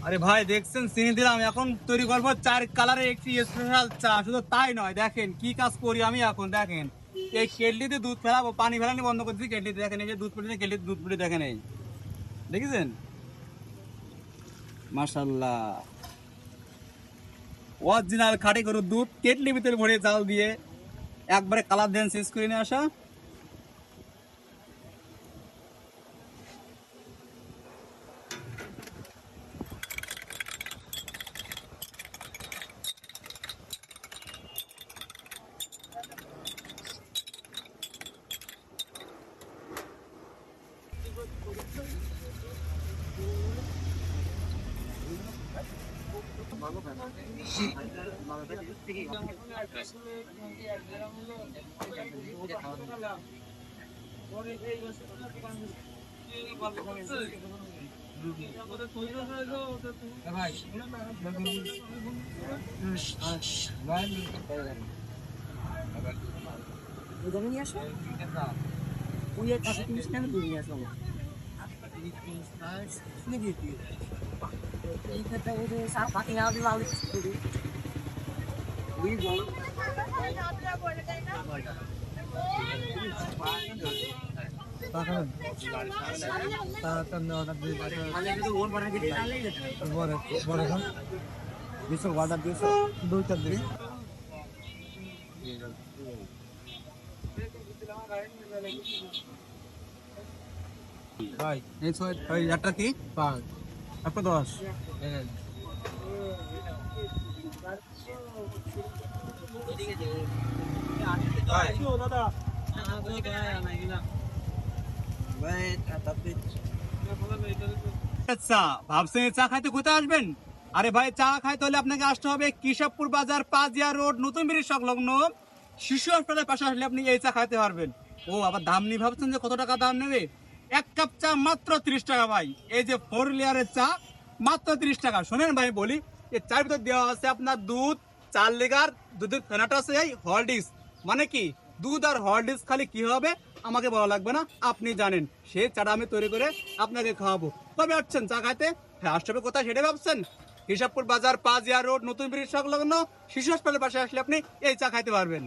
আরে ভাই দেখছেন চিনি দিলাম, এখন তৈরি করবো 4 কালারের একটি স্পেশাল চা। শুধু তাই নয়, দেখেন কি কাজ করি আমি এখন। দেখেন এই কেটলিতে দুধ ফেলাবো, পানি ফেলানি বন্ধ করে দিচ্ছি কেটলিতে। দেখেন এই যে দুধ ফুটে, কেটলিতে দুধ ফুটে, দেখেন এই দেখেছেন, মাশাআল্লাহ অরিজিনাল খাঁটি গরুর দুধ কেটলি ভিতরে ভরে চাল দিয়ে একবারে কালার দেন শেষ করে নিয়ে আসা। ভাই এই একটা কি পাঁচ আপনার 10 আচ্ছা ভাবছেন চা খাইতে কোথায় আসবেন? আরে ভাই চা খাইতে হলে আপনাকে আসতে হবে কেশবপুর বাজার, পাজিয়া রোড, নতুন ব্রিজ সংলগ্ন শিশু হাসপাতালের পাশে আসলে আপনি এই চা খাইতে পারবেন। ও আবার দাম নিয়ে ভাবছেন যে কত টাকা দাম নেবে? এক কাপ চা মাত্র 30 টাকা ভাই। এই যে 4 লেয়ারের চা মাত্র 30 টাকা। শোনেন ভাই বলি, এই চার ভিতর দেওয়া আছে আপনার দুধ, 4 লিটার দুধের ফেনাটা আছে এই হরলিক্স। মানে কি দুধ আর হরলিক্স খালি কি হবে আমাকে বলা লাগবে না, আপনি জানেন। সে চাটা আমি তৈরি করে আপনাকে খাওয়াবো। কবে আসছেন চা খাইতে? হ্যাঁ আসতে হবে কোথায় সেটা ভাবছেন? কেশবপুর বাজার, পাজিয়া রোড, নতুন ব্রিজ সংলগ্ন শিশু হাসপাতালের পাশে আসলে আপনি এই চা খাইতে পারবেন।